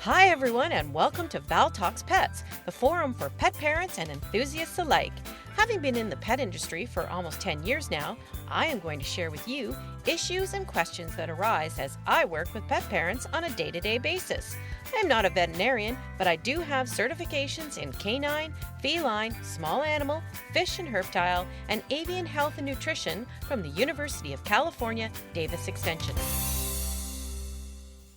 Hi, everyone, and welcome to Val Talks Pets, the forum for pet parents and enthusiasts alike. Having been in the pet industry for almost 10 years now, I am going to share with you issues and questions that arise as I work with pet parents on a day-to-day basis. I am not a veterinarian, but I do have certifications in canine, feline, small animal, fish and herptile, and avian health and nutrition from the University of California, Davis Extension.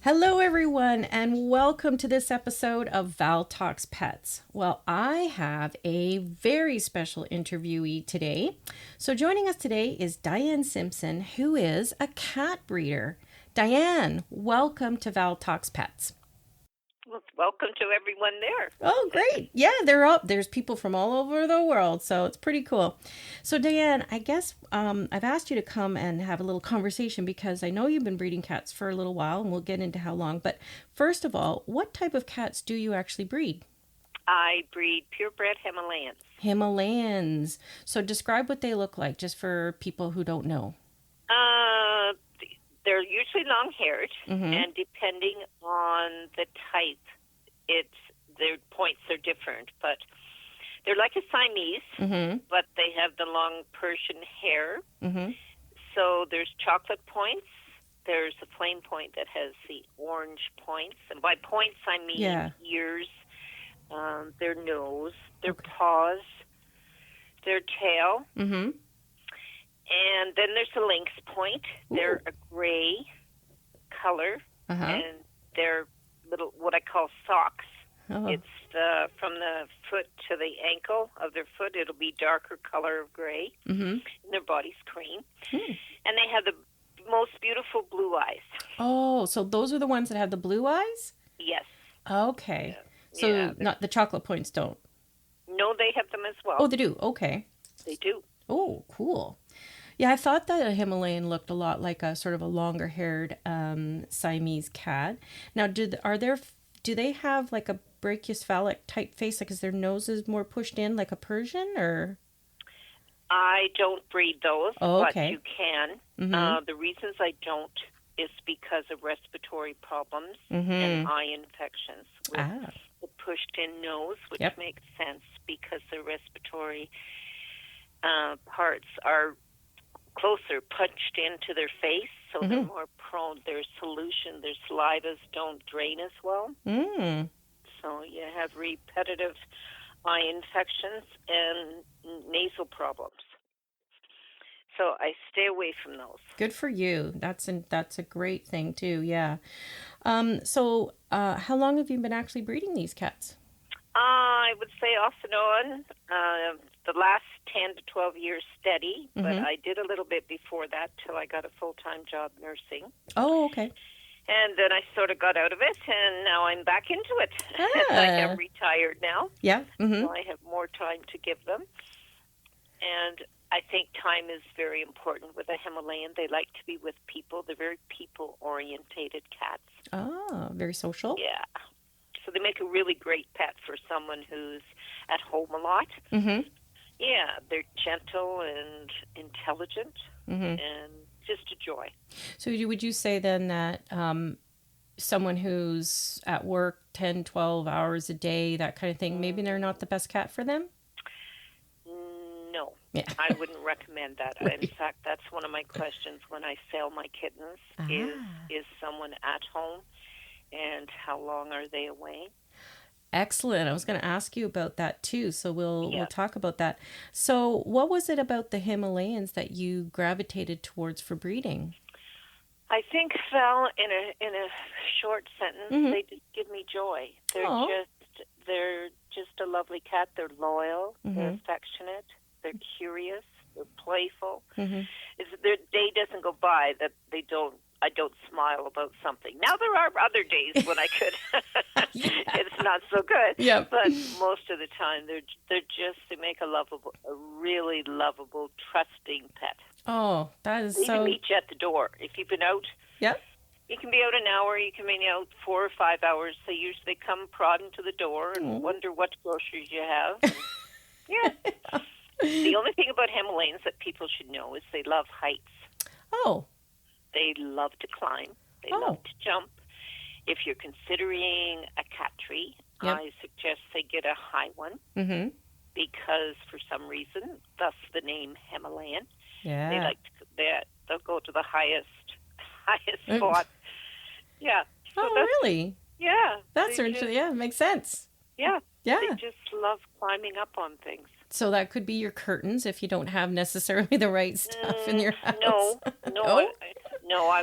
Hello, everyone, and welcome to this episode of Val Talks Pets. Well, I have a very special interviewee today. So joining us today is Diane Simpson, who is a cat breeder. Diane, welcome to Val Talks Pets. Well, welcome to everyone there. Oh, great. Yeah, they're up. There's people from all over the world, so it's pretty cool. So, Diane, I guess I've asked you to come and have a little conversation because I know you've been breeding cats for a little while, and we'll get into how long. But first of all, what type of cats do you actually breed? I breed purebred Himalayans. Himalayans. So describe what they look like, just for people who don't know. They're usually long-haired, and depending on the type, their points are different. But they're like a Siamese, but they have the long Persian hair. So there's chocolate points. There's a plain point that has the orange points. And by points, I mean ears, their nose, their paws, their tail. And then there's a lynx point. They're a gray color, and they're little, what I call socks. It's from the foot to the ankle of their foot. It'll be darker color of gray, and their body's cream. And they have the most beautiful blue eyes. Oh, so those are the ones that have the blue eyes? Yes. Okay. So not the chocolate points don't? No, they have them as well. Oh, they do? Okay. They do. Oh, cool. Yeah, I thought that a Himalayan looked a lot like a sort of a longer-haired Siamese cat. Now, do they have like a brachycephalic type face? Like, is their noses more pushed in like a Persian, or? I don't breed those, but you can. The reasons I don't is because of respiratory problems and eye infections with the pushed-in nose, which makes sense because the respiratory parts are closer punched into their face, so they're more prone. Their solution, their salivas don't drain as well. So you have repetitive eye infections and nasal problems. So I stay away from those. Good for you. That's a great thing too. Yeah. So how long have you been actually breeding these cats? I would say off and on, the last 10 to 12 years steady, but I did a little bit before that till I got a full-time job nursing. Oh, okay. And then I sort of got out of it, and now I'm back into it. I am retired now. Yeah. So I have more time to give them. And I think time is very important with a Himalayan. They like to be with people. They're very people-orientated cats. Oh, very social. Yeah. So they make a really great pet for someone who's at home a lot. Yeah, they're gentle and intelligent and just a joy. So would you say then that someone who's at work 10, 12 hours a day, that kind of thing, maybe they're not the best cat for them? No, I wouldn't recommend that. Right. In fact, that's one of my questions when I sell my kittens is someone at home? And how long are they away? Excellent. I was going to ask you about that too, so we'll talk about that. So what was it about the Himalayans that you gravitated towards for breeding? I think, Val, in a short sentence, they just give me joy. They're just a lovely cat. They're loyal, they're affectionate, they're curious, they're playful. Their day doesn't go by that I don't smile about something. Now, there are other days when I could. It's not so good. But most of the time, they make a really lovable, trusting pet. Oh, that is so... They can meet you at the door. If you've been out, you can be out an hour, you can be out 4 or 5 hours. They usually come prodding to the door and wonder what groceries you have. The only thing about Himalayans that people should know is they love heights. Oh. They love to climb. They love to jump. If you're considering a cat tree, I suggest they get a high one because for some reason, thus the name Himalayan. Yeah. They like they'll go to the highest spot. Yeah. So really? Yeah. That's interesting. Yeah, makes sense. Yeah. Yeah. They just love climbing up on things. So that could be your curtains if you don't have necessarily the right stuff in your house. No, Oh?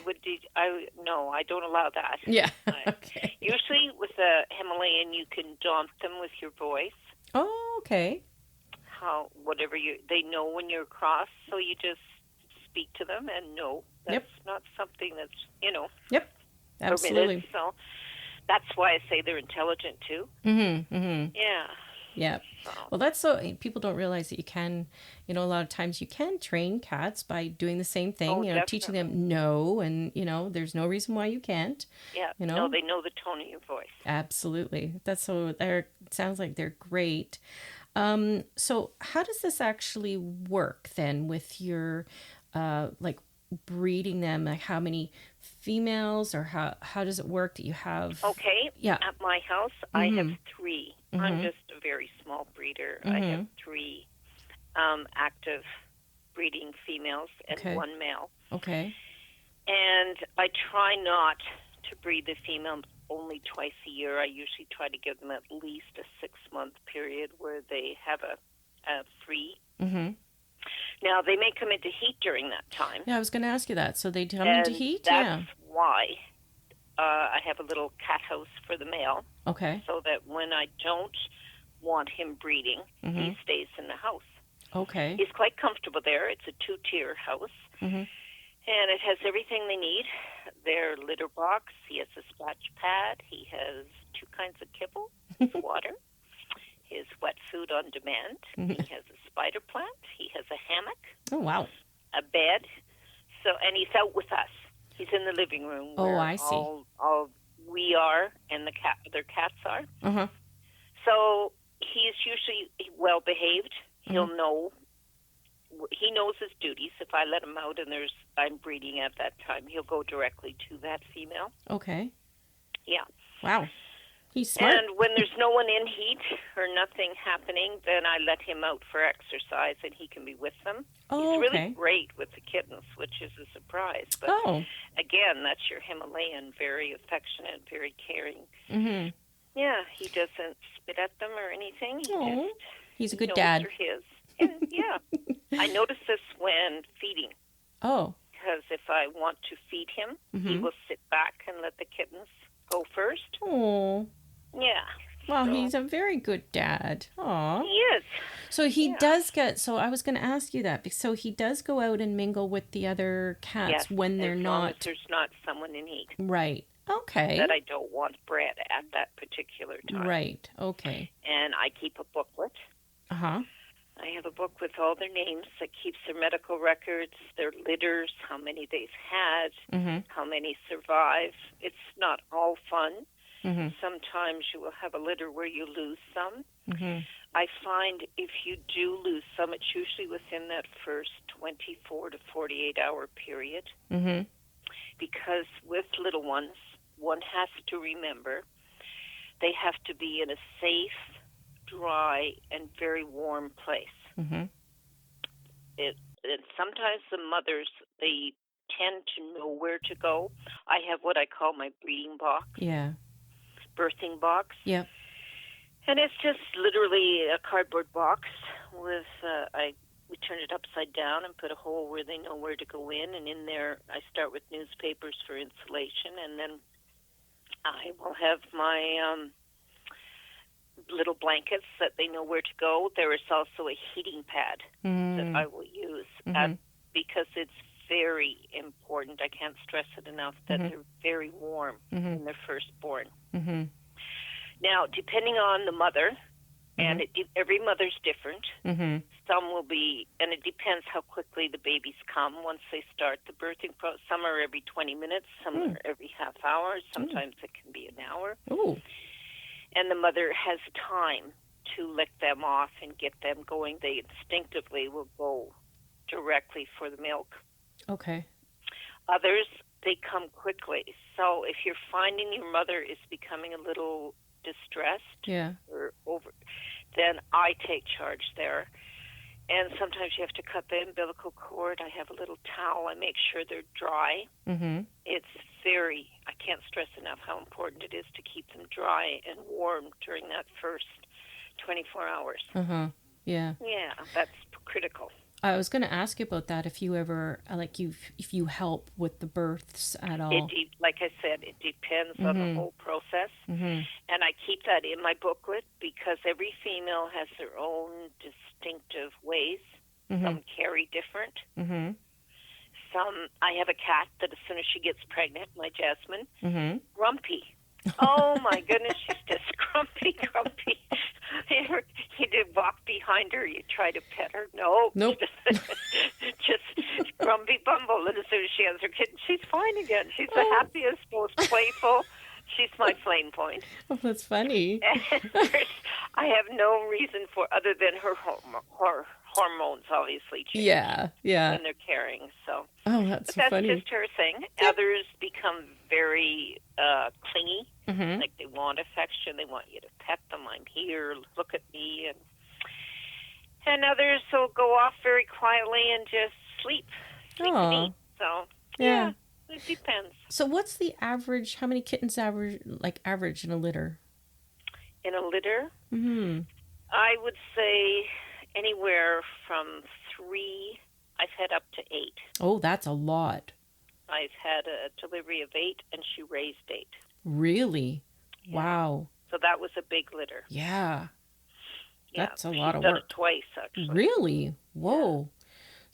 I don't allow that. Yeah. Okay. Usually with a Himalayan, you can daunt them with your voice. Oh, okay. They know when you're cross, so you just speak to them and no, that's not something that's, Yep. Absolutely. permitted. So that's why I say they're intelligent too. Yeah. Yeah. Well, that's so people don't realize that you can, a lot of times you can train cats by doing the same thing, teaching them no, and, there's no reason why you can't. Yeah. No, they know the tone of your voice. Absolutely. Sounds like they're great. So how does this actually work then with your, breeding them? Like how many females or how does it work that you have? Okay. Yeah. At my house, I have 3. I'm just a very small breeder. I have 3 active breeding females and 1 male. Okay. And I try not to breed the female only twice a year. I usually try to give them at least a 6-month period where they have a free. Now, they may come into heat during that time. Yeah, I was going to ask you that. So they come into heat? That's why I have a little cat house for the male. Okay. So that when I don't want him breeding, he stays in the house. Okay. He's quite comfortable there. It's a 2-tier house. And it has everything they need. Their litter box. He has a splash pad. He has 2 kinds of kibble, water. His wet food on demand. He has a spider plant. He has a hammock. Oh, wow. A bed. And he's out with us. He's in the living room. Oh, I see. All we are and their cats are. So he's usually well behaved. He'll know. He knows his duties. If I let him out and I'm breeding at that time, he'll go directly to that female. Okay. Yeah. Wow. He's smart. And when there's no one in heat or nothing happening, then I let him out for exercise and he can be with them. Oh, He's really great with the kittens, which is a surprise. But again, that's your Himalayan, very affectionate, very caring. Yeah, he doesn't spit at them or anything. He's a good dad. They're his. And, yeah. I notice this when feeding. Oh. Because if I want to feed him, he will sit back and let the kittens go first. Oh. Yeah. Well, he's a very good dad. Aw. He is. So he does so I was going to ask you that. So he does go out and mingle with the other cats when they're not. As long as there's not someone in heat. Right. Okay. That I don't want bred at that particular time. Right. Okay. And I keep a booklet. I have a book with all their names that keeps their medical records, their litters, how many they've had, how many survive. It's not all fun. Sometimes you will have a litter where you lose some. I find if you do lose some, it's usually within that first 24 to 48-hour period. Because with little ones, one has to remember they have to be in a safe, dry, and very warm place. Sometimes the mothers, they tend to know where to go. I have what I call my breeding box. Yeah. Birthing box. Yep. And it's just literally a cardboard box with, we turn it upside down and put a hole where they know where to go in. And in there, I start with newspapers for insulation. And then I will have my little blankets that they know where to go. There is also a heating pad that I will use because it's very important. I can't stress it enough that they're very warm when they're first born. Now, depending on the mother, and every mother's different, some will be, and it depends how quickly the babies come once they start the birthing process. Some are every 20 minutes, some are every half hour, sometimes it can be an hour. And the mother has time to lick them off and get them going. They instinctively will go directly for the milk. Okay. Others, they come quickly. So if you're finding your mother is becoming a little distressed or over, then I take charge there. And sometimes you have to cut the umbilical cord. I have a little towel. I make sure they're dry. Mm-hmm. I can't stress enough how important it is to keep them dry and warm during that first 24 hours. Uh-huh. Yeah. Yeah, that's critical. I was going to ask you about that, if you ever, if you help with the births at all. Like I said, it depends on the whole process. Mm-hmm. And I keep that in my booklet because every female has their own distinctive ways. Mm-hmm. Some carry different. Mm-hmm. I have a cat that as soon as she gets pregnant, my Jasmine, mm-hmm. grumpy. Oh, my goodness, she's just grumpy. You did walk behind her, you try to pet her. Nope. Just grumpy bumble. And as soon as she has her kitten, she's fine again. She's the happiest, most playful. She's my flame point. Oh, that's funny. I have no reason for other than her hormones, obviously, change. Yeah. When they're carrying. So. That's funny. That's just her thing. Yep. Others become very clingy. Mm-hmm. Like they want affection. They want you to pet them. I'm here. Look at me. And others will go off very quietly and just sleep and eat. So, yeah, it depends. So what's the average, how many kittens average in a litter? In a litter? Mm-hmm. I would say anywhere from 3, I've had up to 8. Oh, that's a lot. I've had a delivery of 8, and she raised 8. Really? Yeah. Wow. So that was a big litter. Yeah. That's a lot of work. She's done work. it twice, actually. Really? Whoa. Yeah.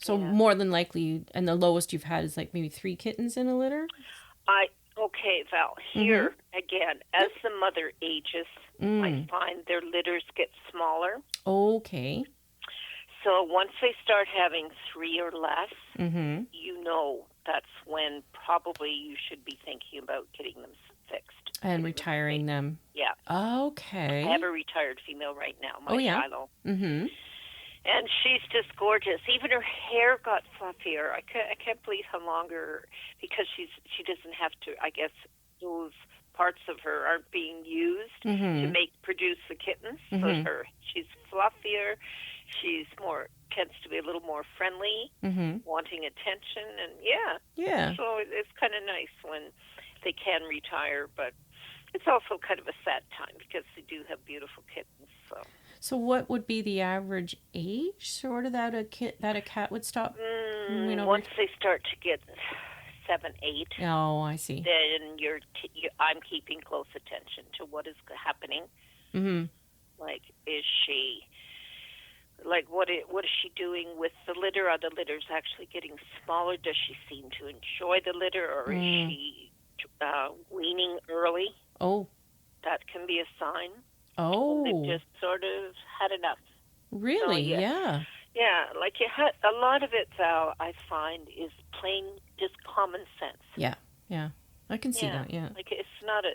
So more than likely, and the lowest you've had is like maybe 3 kittens in a litter? Okay, Val, here again, as the mother ages, I find their litters get smaller. Okay. So once they start having 3 or less, you know that's when probably you should be thinking about getting them fixed. And retiring them. Yeah. Okay. I have a retired female right now, my Shiloh. Mm-hmm. And she's just gorgeous. Even her hair got fluffier. I can't believe how longer, because she doesn't have to, I guess those parts of her aren't being used to produce the kittens. So she's fluffier. She's tends to be a little more friendly, wanting attention. And yeah. So it's kind of nice when they can retire, but it's also kind of a sad time because they do have beautiful kittens. So what would be the average age, sort of, that a cat would stop? Once they start to get 7, 8. Oh, I see. Then I'm keeping close attention to what is happening. Mm-hmm. Like, is she? Like, what is she doing with the litter? Are the litters actually getting smaller? Does she seem to enjoy the litter, or is she weaning early? Oh, that can be a sign. Oh, they've just sort of had enough. Really? So, yeah. Like a lot of it, Val, I find, is plain just common sense. Yeah, I can see that. Yeah, like it's not a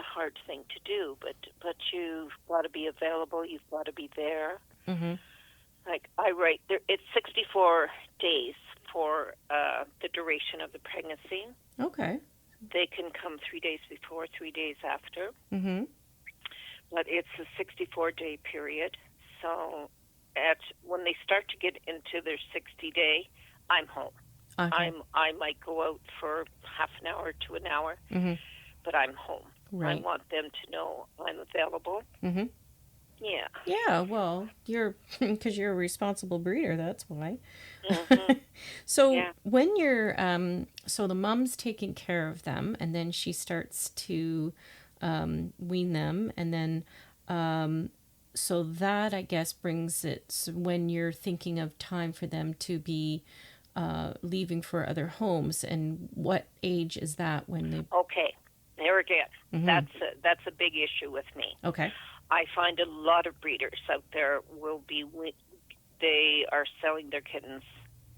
hard thing to do, but you've got to be available. You've got to be there. Mm-hmm. Like I write there, it's 64 days for the duration of the pregnancy. Okay. They can come 3 days before, 3 days after. Mm-hmm. But it's a 64-day period. So when they start to get into their 60-day, I'm home. Okay. I might go out for half an hour to an hour, but I'm home. Right. I want them to know I'm available. Mm-hmm. Yeah. Yeah, well, because you're a responsible breeder, that's why. Mm-hmm. So when you're, so the mom's taking care of them, and then she starts to wean them, and then, so that, I guess, brings it when you're thinking of time for them to be leaving for other homes, and what age is that when they... Okay, there again. Mm-hmm. That's a big issue with me. Okay. I find a lot of breeders out there they are selling their kittens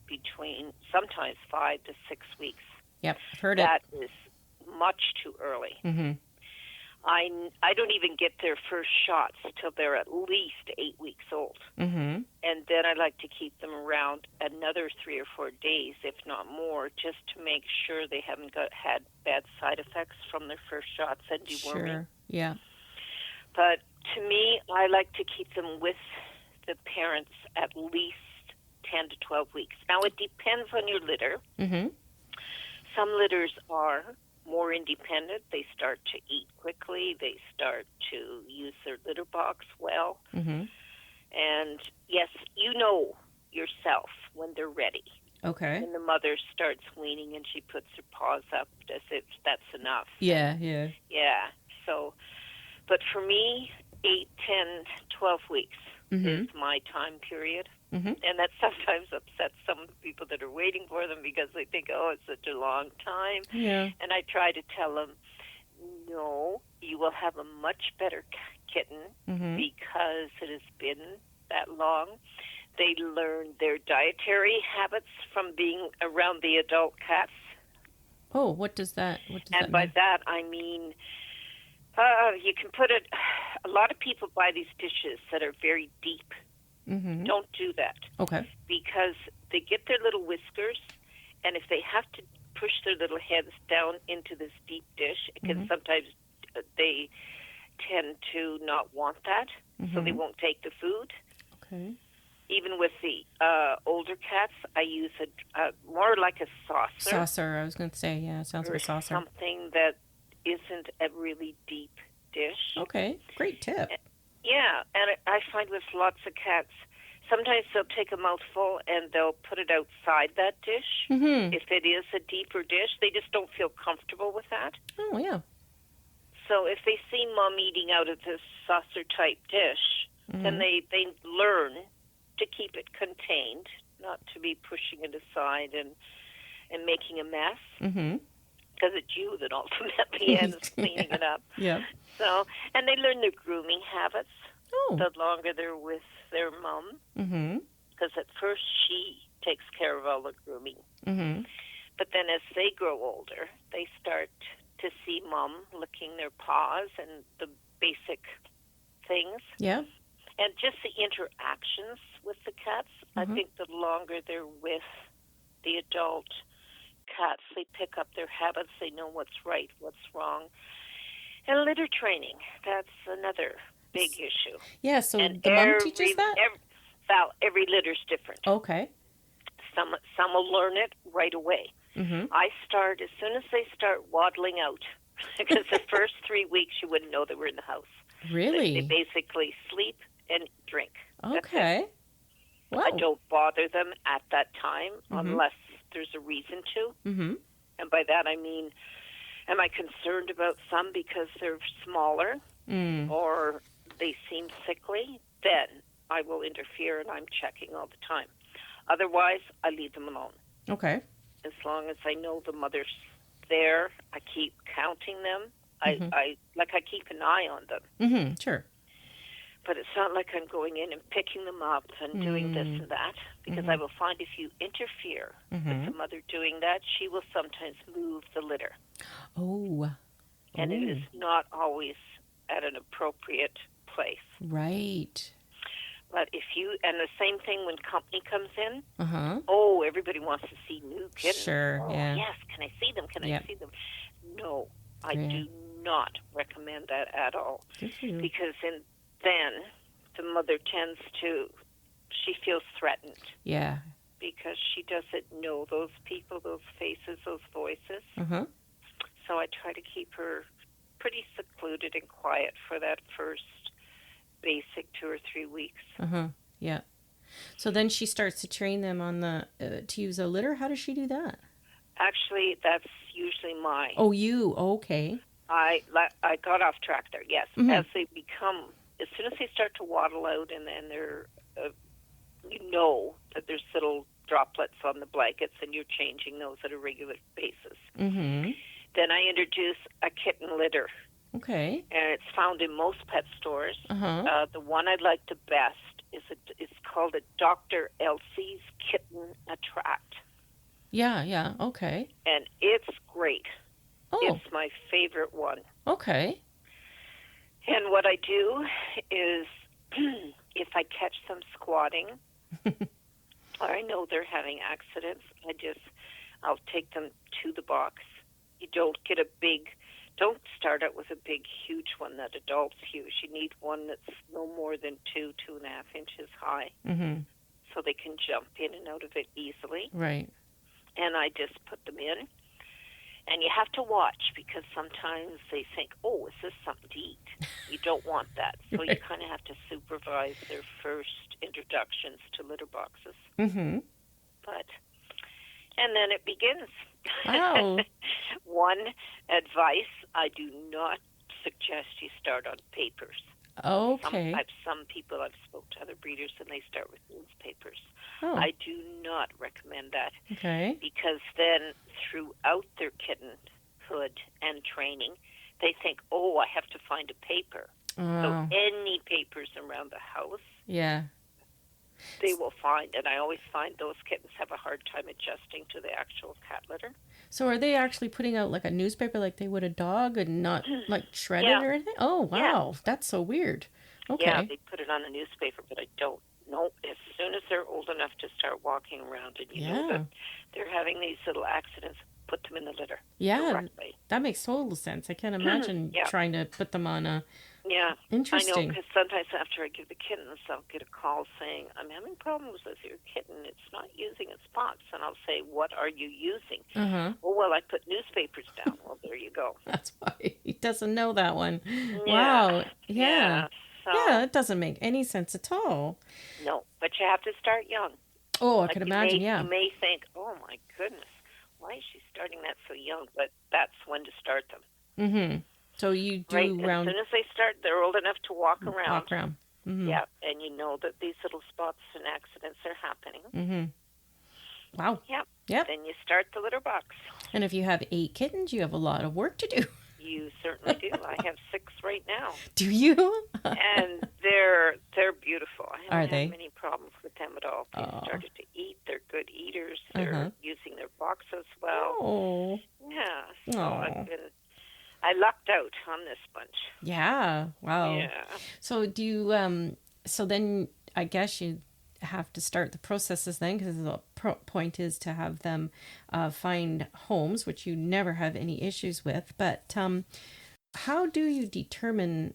between sometimes 5 to 6 weeks. Yep, heard it. That is much too early. Mm-hmm. I don't even get their first shots till they're at least 8 weeks old. Mm-hmm. And then I like to keep them around another 3 or 4 days, if not more, just to make sure they haven't had bad side effects from their first shots and deworming. Sure, yeah. But to me, I like to keep them with the parents at least 10 to 12 weeks. Now, it depends on your litter. Mm-hmm. Some litters are more independent. They start to eat quickly. They start to use their litter box well. Mm-hmm. And yes, you know yourself when they're ready. Okay. When the mother starts weaning and she puts her paws up as if that's enough. Yeah. Yeah. So, but for me, 8, 10, 12 weeks is my time period. Mm-hmm. And that sometimes upsets some of the people that are waiting for them because they think, oh, it's such a long time. Yeah. And I try to tell them, no, you will have a much better kitten because it has been that long. They learn their dietary habits from being around the adult cats. Oh, what does that mean? And by that, I mean, you can put it, a lot of people buy these dishes that are very deep. Mm-hmm. Don't do that. Okay. Because they get their little whiskers, and if they have to push their little heads down into this deep dish, because sometimes they tend to not want that, so they won't take the food. Okay. Even with the older cats, I use a more like a saucer. Saucer, I was going to say, yeah, it sounds like a saucer. Something that isn't a really deep dish. Okay, great tip. Yeah, and I find with lots of cats, sometimes they'll take a mouthful and they'll put it outside that dish. Mm-hmm. If it is a deeper dish, they just don't feel comfortable with that. Oh, yeah. So if they see Mom eating out of this saucer-type dish, then they learn to keep it contained, not to be pushing it aside and making a mess. Mm-hmm. Because it's you that ultimately ends cleaning it up. Yeah. So, and they learn their grooming habits. Oh. The longer they're with their mom. Mm-hmm. Because at first she takes care of all the grooming. Mm-hmm. But then as they grow older, they start to see Mom licking their paws and the basic things. Yeah. And just the interactions with the cats. I think the longer they're with the adult cats, they pick up their habits. They know what's right, what's wrong. And litter training, that's another big issue. Yeah, so and the mom teaches that? Every litter's different. Okay. Some will learn it right away. Mm-hmm. I start as soon as they start waddling out, because the first 3 weeks you wouldn't know they were in the house. Really? They basically sleep and drink. Okay. Wow. I don't bother them at that time unless there's a reason to. Mm-hmm. And by that I mean, am I concerned about some because they're smaller or they seem sickly? Then I will interfere and I'm checking all the time. Otherwise, I leave them alone. Okay. As long as I know the mother's there, I keep counting them. I keep an eye on them. Mm-hmm. Sure. But it's not like I'm going in and picking them up and doing this and that, because I will find if you interfere with the mother doing that, she will sometimes move the litter. Oh. And it is not always at an appropriate place. Right. But and the same thing when company comes in, everybody wants to see new kittens. Sure, yeah. Yes, can I see them? Can I see them? No, I do not recommend that at all. Because then the mother tends to, she feels threatened. Yeah. Because she doesn't know those people, those faces, those voices. So I try to keep her pretty secluded and quiet for that first basic 2 or 3 weeks. Yeah. So then she starts to train them on to use a litter. How does she do that? Actually, that's usually mine. Oh, you? Okay. I got off track there, yes. As they become, as soon as they start to waddle out and then they're, you know that there's little droplets on the blankets and you're changing those at a regular basis. Then I introduce a kitten litter. Okay. And it's found in most pet stores. The one I like the best is called a Dr. Elsie's Kitten Attract. Yeah, okay. And it's great. Oh. It's my favorite one. Okay. And what I do is if I catch them squatting or I know they're having accidents, I'll take them to the box. You don't start out with a big, huge one that adults use. You need one that's no more than 2.5 inches high, so they can jump in and out of it easily. Right. And I just put them in. And you have to watch because sometimes they think, oh, is this something to eat? You don't want that. So you kind of have to supervise their first introductions to litter boxes. And then it begins. Wow. One advice, I do not suggest you start on papers. Okay. Some people I've spoke to other breeders and they start with newspapers. Oh. I do not recommend that. Okay. Because then throughout their kittenhood and training, they think, oh, I have to find a paper. So any papers around the house, they will find. And I always find those kittens have a hard time adjusting to the actual cat litter. So are they actually putting out like a newspaper like they would a dog and not like shredded or anything? Oh, wow. Yeah. That's so weird. Okay. Yeah, they put it on a newspaper, but I don't know. As soon as they're old enough to start walking around and you know that they're having these little accidents, put them in the litter. Yeah, directly. That makes total sense. I can't imagine trying to put them on a... Yeah, interesting. I know, because sometimes after I give the kittens, I'll get a call saying, I'm having problems with your kitten. It's not using its spots. And I'll say, what are you using? Oh, well, I put newspapers down. Well, there you go. That's why he doesn't know that one. Yeah. Wow. Yeah. Yeah, it doesn't make any sense at all. No, but you have to start young. Oh, I could imagine, You may think, oh, my goodness, why is she starting that so young? But that's when to start them. So you do As soon as they start, they're old enough to walk around. Walk around. Yeah, and you know that these little spots and accidents are happening. Wow. Yep. Then you start the litter box. And if you have 8 kittens, you have a lot of work to do. You certainly do. I have 6 right now. Do you? And they're beautiful. I haven't had many problems with them at all. They started to eat. They're good eaters. They're using their boxes well. Oh. Yeah. So I lucked out on this bunch. Yeah. Wow. Yeah. So do you, so then I guess you have to start the processes then, because the point is to have them find homes, which you never have any issues with. But how do you determine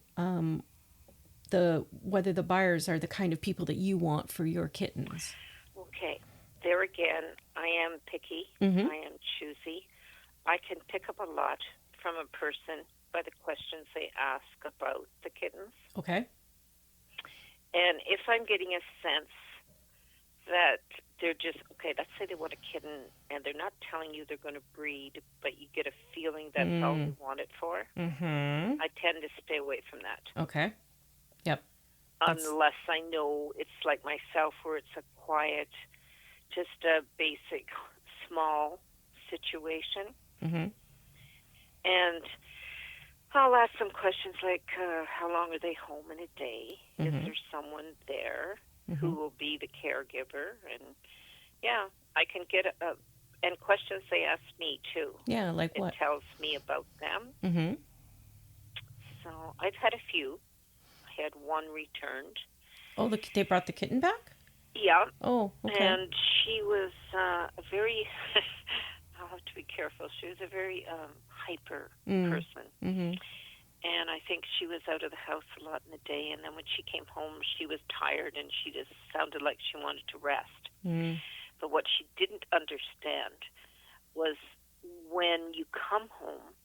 whether the buyers are the kind of people that you want for your kittens? Okay. There again, I am picky. I am choosy. I can pick up a lot from a person by the questions they ask about the kittens. Okay. And if I'm getting a sense that they're just, okay, let's say they want a kitten and they're not telling you they're going to breed, but you get a feeling that's all they want it for, I tend to stay away from that. Okay. Yep. Unless I know it's like myself where it's a quiet, just a basic, small situation. And I'll ask some questions like, how long are they home in a day? Is there someone there who will be the caregiver? And, I can get and questions they ask me, too. Yeah, like what? It tells me about them. So I've had a few. I had one returned. Oh, they brought the kitten back? Yeah. Oh, okay. And she was a very... I'll have to be careful. She was a very hyper person. And I think she was out of the house a lot in the day. And then when she came home, she was tired and she just sounded like she wanted to rest. But what she didn't understand was when you come home,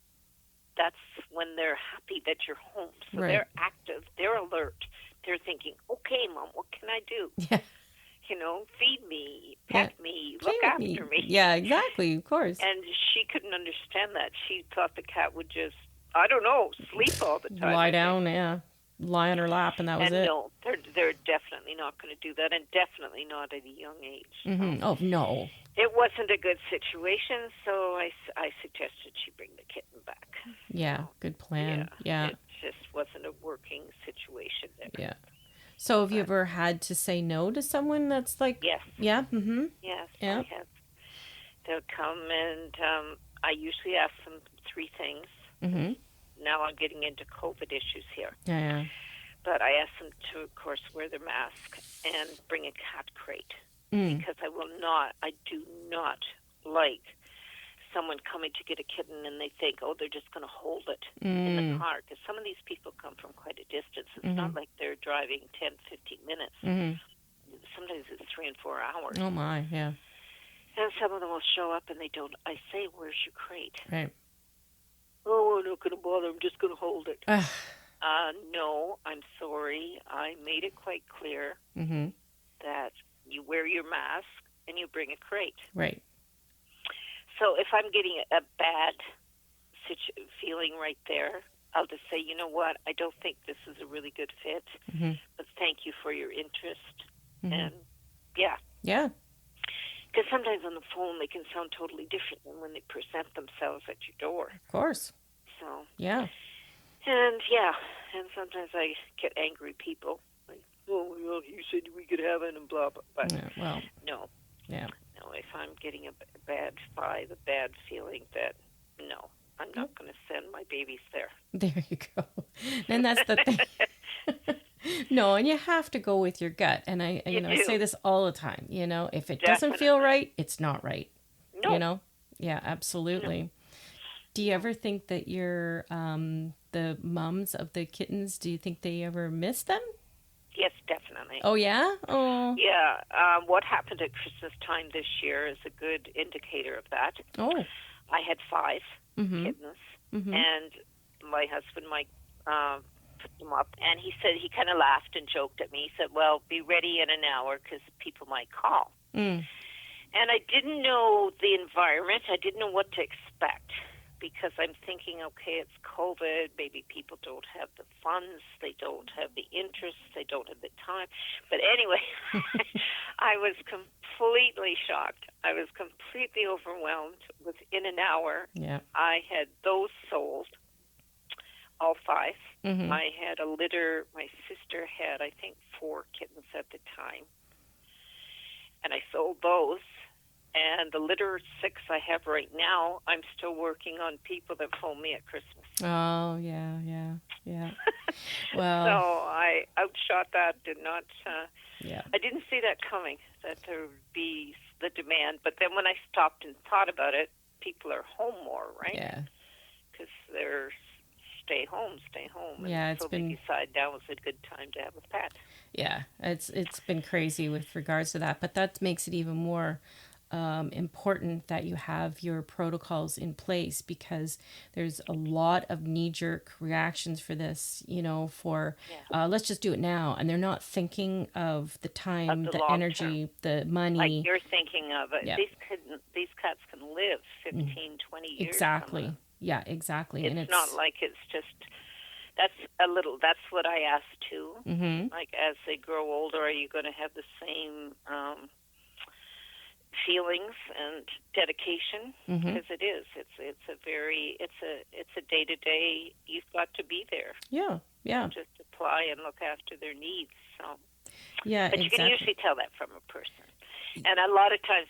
that's when they're happy that you're home. So they're active. They're alert. They're thinking, okay, Mom, what can I do? Yeah. You know, feed me, pet me, look after me. Yeah, exactly, of course. And she couldn't understand that. She thought the cat would just, I don't know, sleep all the time. Lie down, lie on her lap, and that was it. No, they're definitely not going to do that, and definitely not at a young age. Oh, no. It wasn't a good situation, so I suggested she bring the kitten back. Yeah, good plan. Yeah. It just wasn't a working situation there. Yeah. So have you ever had to say no to someone that's like... Yes. Yeah? Yes, yeah. I have. They'll come and I usually ask them 3 things. now I'm getting into COVID issues here. Yeah. But I asked them to, of course, wear their mask and bring a cat crate because I do not like someone coming to get a kitten and they think, oh, they're just going to hold it in the car, because some of these people come from quite a distance. It's not like they're driving 10, 15 minutes. Sometimes it's 3 and 4 hours. Oh, my, yeah. And some of them will show up and they don't. I say, where's your crate? Right. Oh, I'm not going to bother. I'm just going to hold it. No, I'm sorry. I made it quite clear that you wear your mask and you bring a crate. Right. So if I'm getting a bad feeling right there, I'll just say, you know what, I don't think this is a really good fit, but thank you for your interest. And, yeah. Yeah. Because sometimes on the phone they can sound totally different than when they present themselves at your door. Of course. So. Yeah. And, and sometimes I get angry people. Like, oh, well, you said we could have it and blah, blah, blah. Yeah, well. No. Yeah. No, if I'm getting a bad vibe, a bad feeling, that, no, I'm not going to send my babies there. There you go. And that's the thing. No, and you have to go with your gut. And I say this all the time, if it doesn't feel right, it's not right. No. Yeah, absolutely. No. Do you ever think that the mums of the kittens, do you think they ever miss them? Yes, definitely. Oh, yeah? Oh. Yeah. What happened at Christmas time this year is a good indicator of that. Oh. I had 5 kittens, and my husband, Mike, put them up, and he said, he kind of laughed and joked at me. He said, well, be ready in an hour because people might call. And I didn't know the environment. I didn't know what to expect, because I'm thinking, okay, it's COVID. Maybe people don't have the funds. They don't have the interest. They don't have the time. But anyway, I was completely shocked. I was completely overwhelmed. Within an hour, I had those sold, all 5. I had a litter. My sister had, I think, 4 kittens at the time. And I sold those. And the litter 6 I have right now, I'm still working on people that phone me at Christmas. Oh, yeah. Well, so I outshot that. I didn't see that coming, that there would be the demand. But then when I stopped and thought about it, people are home more, right? Yeah. Because they're stay home. Yeah, and so they decide now is a good time to have a pet. Yeah, it's been crazy with regards to that. But that makes it even more important that you have your protocols in place, because there's a lot of knee-jerk reactions for this, let's just do it now. And they're not thinking of the time, the energy, the money. Like you're thinking of it. Yeah. These cats can live 15, 20 years. Exactly. Yeah, exactly. It's not like it's just, that's what I asked too. Like as they grow older, are you going to have the same feelings and dedication? Because it is. It's a day-to-day. You've got to be there. Yeah. Just apply and look after their needs. So. Yeah, but you can usually tell that from a person. And a lot of times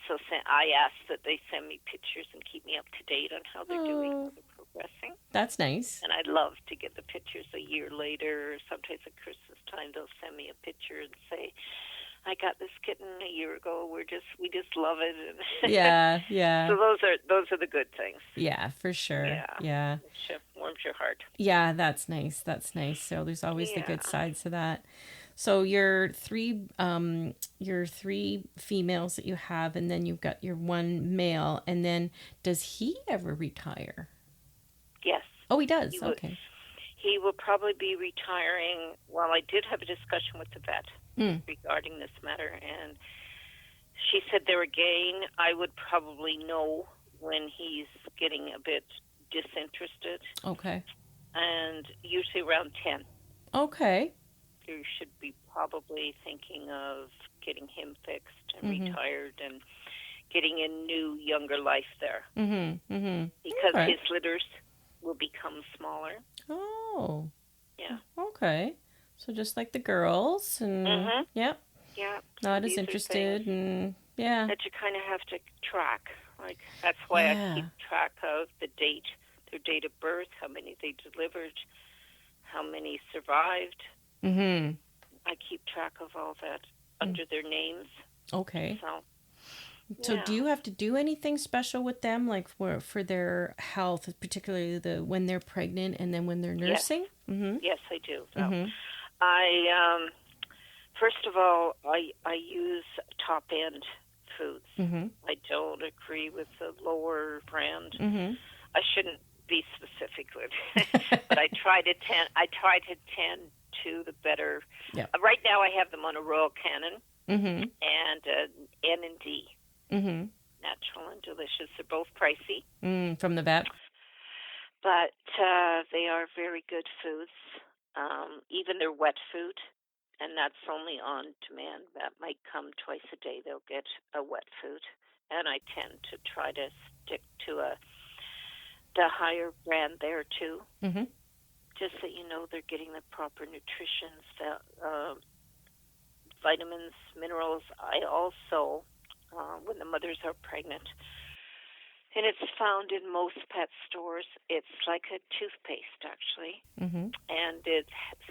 I ask that they send me pictures and keep me up to date on how they're doing, how they're progressing. That's nice. And I'd love to get the pictures a year later. Sometimes at Christmas time they'll send me a picture and say, I got this kitten a year ago. We just love it. Yeah. So those are the good things. Yeah, for sure. Yeah. It warms your heart. Yeah, that's nice. So there's always the good sides to that. So your 3 females that you have, and then you've got your 1 male, and then does he ever retire? Yes. Oh, he does. Okay. He will probably be retiring. Well, I did have a discussion with the vet regarding this matter, and she said there again, I would probably know when he's getting a bit disinterested. Okay. And usually around 10. Okay. You should be probably thinking of getting him fixed and retired and getting a new, younger life there. Because his litters will become smaller. Oh. Yeah. Okay. So just like the girls, and Yeah. Not as interested, and that you kind of have to track. Like that's why I keep track of the date. their date of birth, how many they delivered, how many survived. I keep track of all that under their names. Okay. So do you have to do anything special with them, like for their health, particularly when they're pregnant and then when they're nursing? Yes, yes I do. So I first of all, I use top end foods. I don't agree with the lower brand. I shouldn't be specific with, but I try to tend to the better. Yeah. Right now, I have them on a Royal Canin and N and D. Natural and delicious. They're both pricey. From the vet. But they are very good foods. Even their wet food, and that's only on demand. That might come twice a day. They'll get a wet food, and I tend to try to stick to the higher brand there too. Just so you know they're getting the proper nutrition, vitamins, minerals. I also, when the mothers are pregnant, and it's found in most pet stores, it's like a toothpaste, actually. And it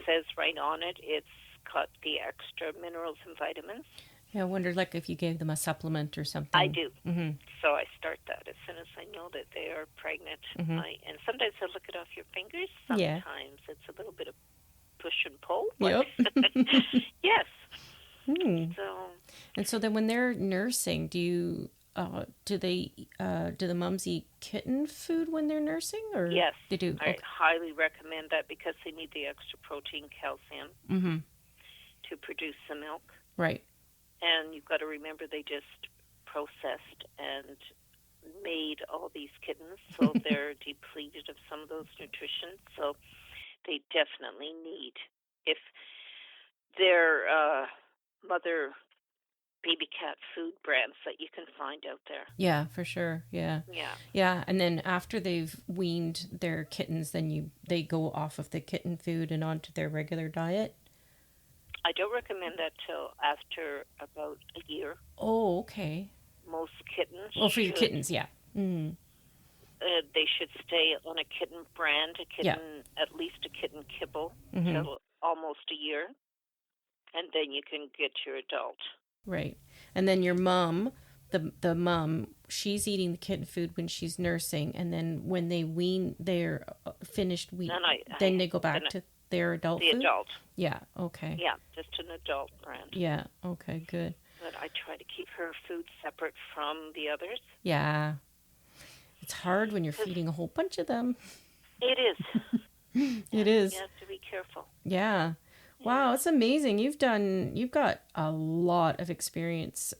says right on it, it's got the extra minerals and vitamins. Yeah, I wondered if you gave them a supplement or something. I do. So I start that as soon as I know that they are pregnant. And sometimes I look it off your fingers. Sometimes it's a little bit of push and pull. But yes. So then when they're nursing, do the mums eat kitten food when they're nursing, or yes, they do? I highly recommend that because they need the extra protein, calcium to produce the milk. Right. And you've got to remember they just processed and made all these kittens, so they're depleted of some of those nutrition. So they definitely need, if their mother baby cat food brands that you can find out there. Yeah, for sure. Yeah. Yeah, and then after they've weaned their kittens, then they go off of the kitten food and onto their regular diet? I don't recommend that till after about a year. Oh, okay. Most kittens. Well, for your kittens, yeah. They should stay on a kitten brand, at least a kitten kibble, till almost a year, and then you can get your adult. Right. And then your mom, the mom, she's eating the kitten food when she's nursing, and then when they wean, they're finished weaning, then they go back to their adult food? The adult. Yeah, okay. Yeah, just an adult brand. Yeah, okay, good. But I try to keep her food separate from the others. Yeah. It's hard when you're feeding a whole bunch of them. It is. It is. You have to be careful. Yeah. Wow, it's amazing. You've got a lot of experience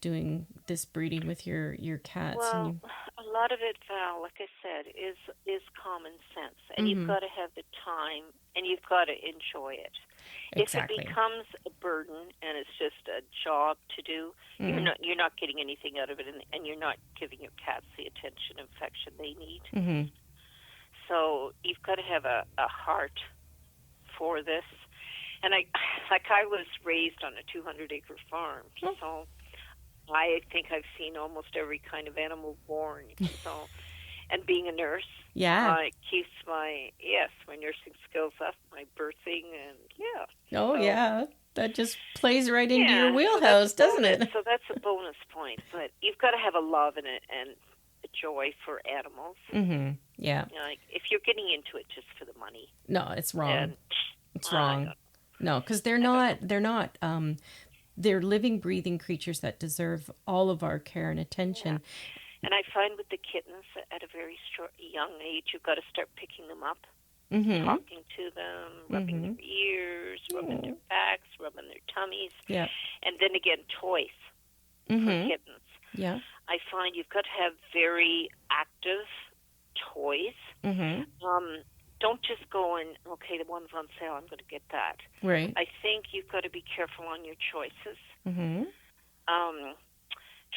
doing this breeding with your cats. Well, a lot of it, Val, like I said, is common sense. And you've got to have the time, and you've got to enjoy it. Exactly. If it becomes a burden and it's just a job to do, you're not getting anything out of it, and you're not giving your cats the attention and affection they need. So you've got to have a heart for this. And I was raised on a 200-acre farm, so I think I've seen almost every kind of animal born. So, and being a nurse, keeps my nursing skills up, my birthing, and that just plays right into your wheelhouse, doesn't it? So that's a bonus point. But you've got to have a love in it and a joy for animals. Yeah. If you're getting into it just for the money, no, it's wrong. It's wrong. No, because they're living, breathing creatures that deserve all of our care and attention. Yeah. And I find with the kittens, at a very young age, you've got to start picking them up, talking to them, rubbing their ears, rubbing their backs, rubbing their tummies. Yeah. And then again, toys for kittens. Yeah. I find you've got to have very active toys. Don't just go and, okay, the one's on sale, I'm going to get that. Right. I think you've got to be careful on your choices.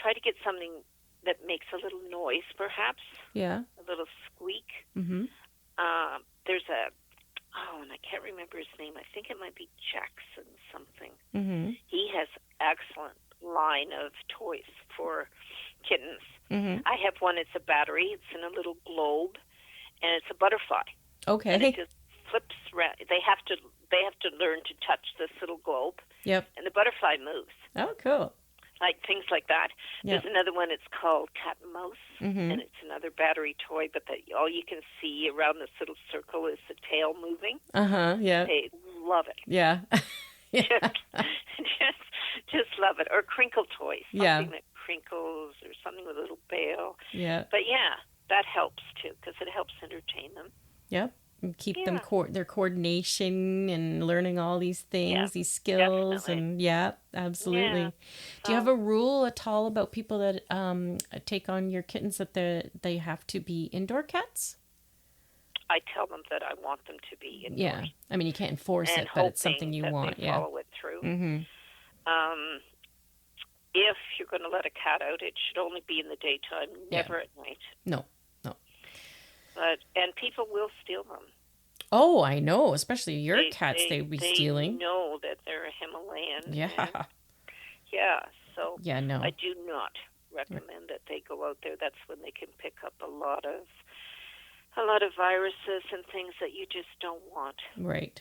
Try to get something that makes a little noise, perhaps. Yeah. A little squeak. There's and I can't remember his name. I think it might be Jackson something. He has excellent line of toys for kittens. I have one, it's a battery. It's in a little globe. and it's a butterfly. Okay. And it just flips around. They have to learn to touch this little globe. Yep. And the butterfly moves. Oh, cool. Like things like that. Yep. There's another one. It's called Cat and Mouse, and it's another battery toy. But all you can see around this little circle is the tail moving. Yeah. They love it. Yeah. just love it. Or crinkle toys. Something that crinkles, or something with a little bell. Yeah. But yeah, that helps too, because it helps entertain them. Yep. And keep them their coordination and learning all these things, these skills, definitely. and absolutely. Yeah. Do you have a rule at all about people that take on your kittens that they have to be indoor cats? I tell them that I want them to be indoors. Yeah, I mean you can't enforce it, but it's something you want. They follow it through. If you're going to let a cat out, it should only be in the daytime, never at night. No. And people will steal them. Oh, I know, especially your cats. They be stealing. They know that they're a Himalayan. Yeah. So no. I do not recommend that they go out there. That's when they can pick up a lot of viruses and things that you just don't want. Right.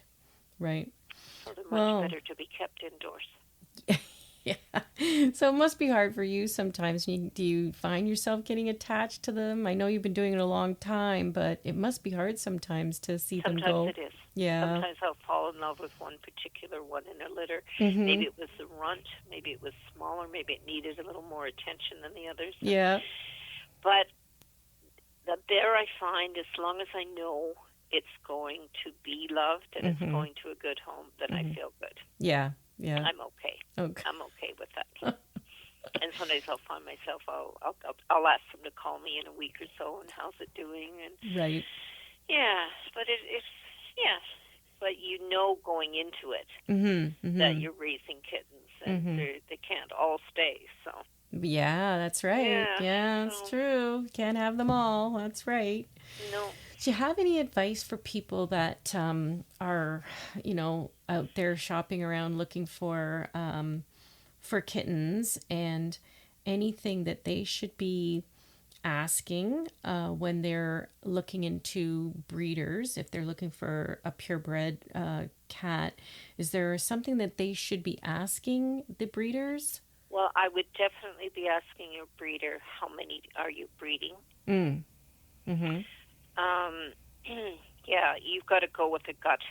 So they're much better to be kept indoors. Yeah. So it must be hard for you sometimes. Do you find yourself getting attached to them? I know you've been doing it a long time, but it must be hard sometimes to see them go. Sometimes it is. Yeah. Sometimes I'll fall in love with one particular one in a litter. Maybe it was the runt. Maybe it was smaller. Maybe it needed a little more attention than the others. Yeah. But the bear, I find, as long as I know it's going to be loved and it's going to a good home, then I feel good. Yeah. I'm okay. I'm okay with that. And sometimes I'll find myself, I'll ask them to call me in a week or so, and how's it doing? And right. Yeah, but but you know going into it that you're raising kittens, and they can't all stay. So. Yeah, that's right. Yeah, it's true. Can't have them all. That's right. No. Do you have any advice for people that are, out there shopping around looking for kittens, and anything that they should be asking when they're looking into breeders, if they're looking for a purebred cat? Is there something that they should be asking the breeders? Well, I would definitely be asking your breeder, how many are you breeding? You've got to go with a gut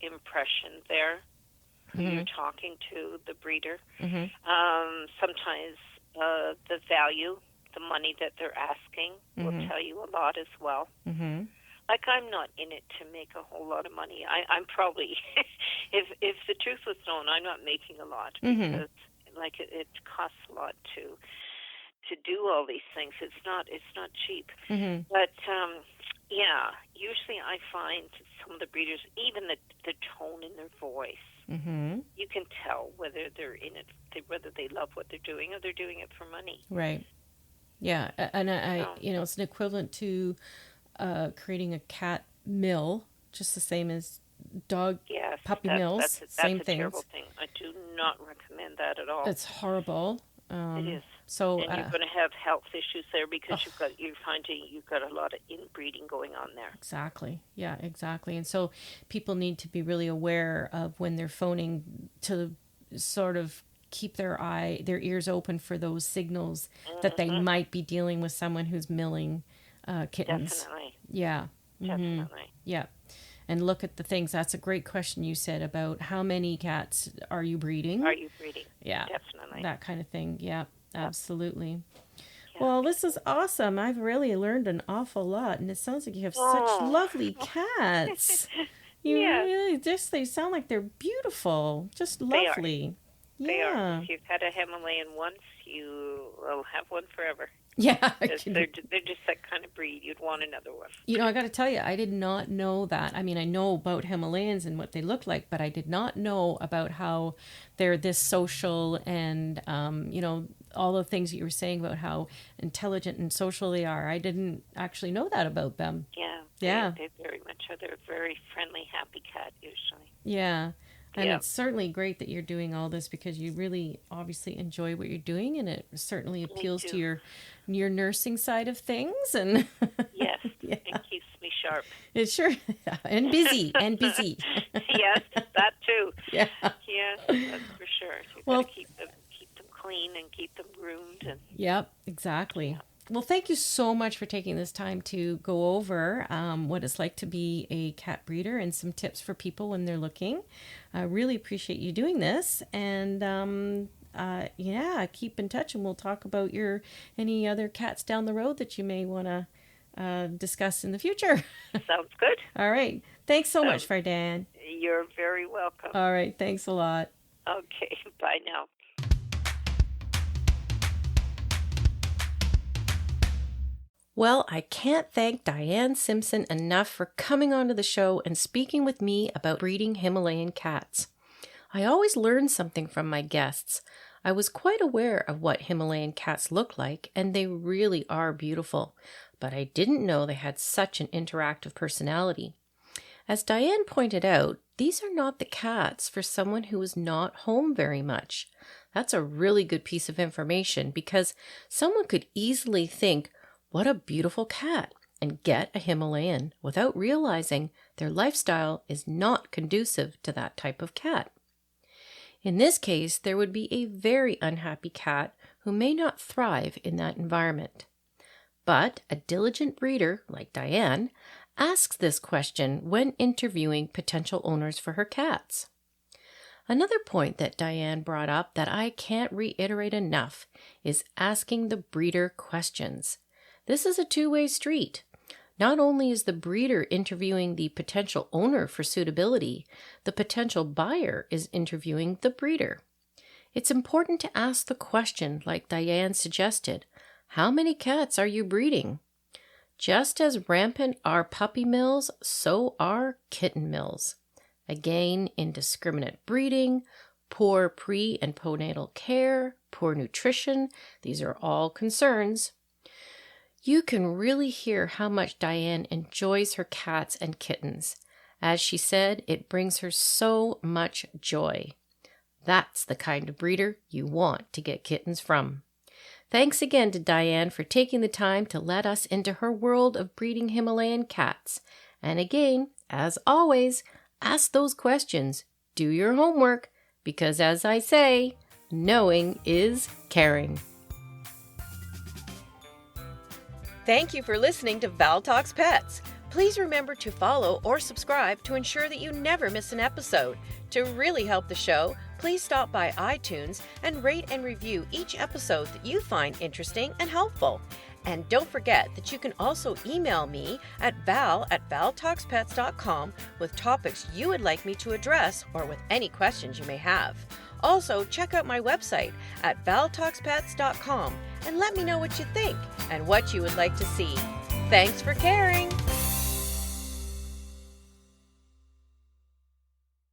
impression there. Who you're talking to, the breeder. Sometimes the value, the money that they're asking, will tell you a lot as well. Like, I'm not in it to make a whole lot of money. I'm probably, if the truth was known, I'm not making a lot, because it costs a lot to do all these things. It's not cheap. But usually I find some of the breeders, even the tone in their voice, you can tell whether they're in it, whether they love what they're doing or they're doing it for money. Right. Yeah, and it's an equivalent to creating a cat mill, just the same as dog puppy mills. That's same a things. Terrible thing. I do not recommend that at all. It's horrible. It is. So, and you're going to have health issues there because you're finding you've got a lot of inbreeding going on there. Exactly. Yeah, exactly. And so people need to be really aware of when they're phoning, to sort of keep their ears open for those signals that they might be dealing with someone who's milling kittens. Definitely. Yeah. Definitely. Yeah. And look at the things. That's a great question you said about how many cats are you breeding? Yeah. Definitely. That kind of thing. Yeah. Absolutely. Yeah. Well, this is awesome. I've really learned an awful lot, and it sounds like you have such lovely cats. They sound like they're beautiful, just lovely. They are. If you've had a Himalayan once, you will have one forever. Yeah. They're just that kind of breed. You'd want another one. I got to tell you, I did not know that. I mean, I know about Himalayans and what they look like, but I did not know about how they're this social and, all the things that you were saying about how intelligent and social they are. I didn't actually know that about them. Yeah. They very much are. They're a very friendly, happy cat, usually. Yeah. And it's certainly great that you're doing all this because you really obviously enjoy what you're doing, and it certainly appeals to your nursing side of things. And yes, it keeps me sharp. It sure, and busy. Yes, that too. Yeah, that's for sure. You got to keep them clean and keep them groomed. And yep, exactly. Yeah. Well, thank you so much for taking this time to go over what it's like to be a cat breeder and some tips for people when they're looking. I really appreciate you doing this. And keep in touch, and we'll talk about any other cats down the road that you may want to discuss in the future. Sounds good. All right. Thanks so much, Diane. You're very welcome. All right. Thanks a lot. Okay. Bye now. Well, I can't thank Diane Simpson enough for coming onto the show and speaking with me about breeding Himalayan cats. I always learn something from my guests. I was quite aware of what Himalayan cats look like, and they really are beautiful, but I didn't know they had such an interactive personality. As Diane pointed out, these are not the cats for someone who is not home very much. That's a really good piece of information because someone could easily think, what a beautiful cat, and get a Himalayan without realizing their lifestyle is not conducive to that type of cat. In this case, there would be a very unhappy cat who may not thrive in that environment. But a diligent breeder, like Diane, asks this question when interviewing potential owners for her cats. Another point that Diane brought up that I can't reiterate enough is asking the breeder questions. This is a two-way street. Not only is the breeder interviewing the potential owner for suitability, the potential buyer is interviewing the breeder. It's important to ask the question like Diane suggested, how many cats are you breeding? Just as rampant are puppy mills, so are kitten mills. Again, indiscriminate breeding, poor pre- and postnatal care, poor nutrition, these are all concerns. You can really hear how much Diane enjoys her cats and kittens. As she said, it brings her so much joy. That's the kind of breeder you want to get kittens from. Thanks again to Diane for taking the time to let us into her world of breeding Himalayan cats. And again, as always, ask those questions. Do your homework, because as I say, knowing is caring. Thank you for listening to Val Talks Pets. Please remember to follow or subscribe to ensure that you never miss an episode. To really help the show, please stop by iTunes and rate and review each episode that you find interesting and helpful. And don't forget that you can also email me at val@valtalkspets.com with topics you would like me to address or with any questions you may have. Also, check out my website at valtalkspets.com and let me know what you think and what you would like to see. Thanks for caring!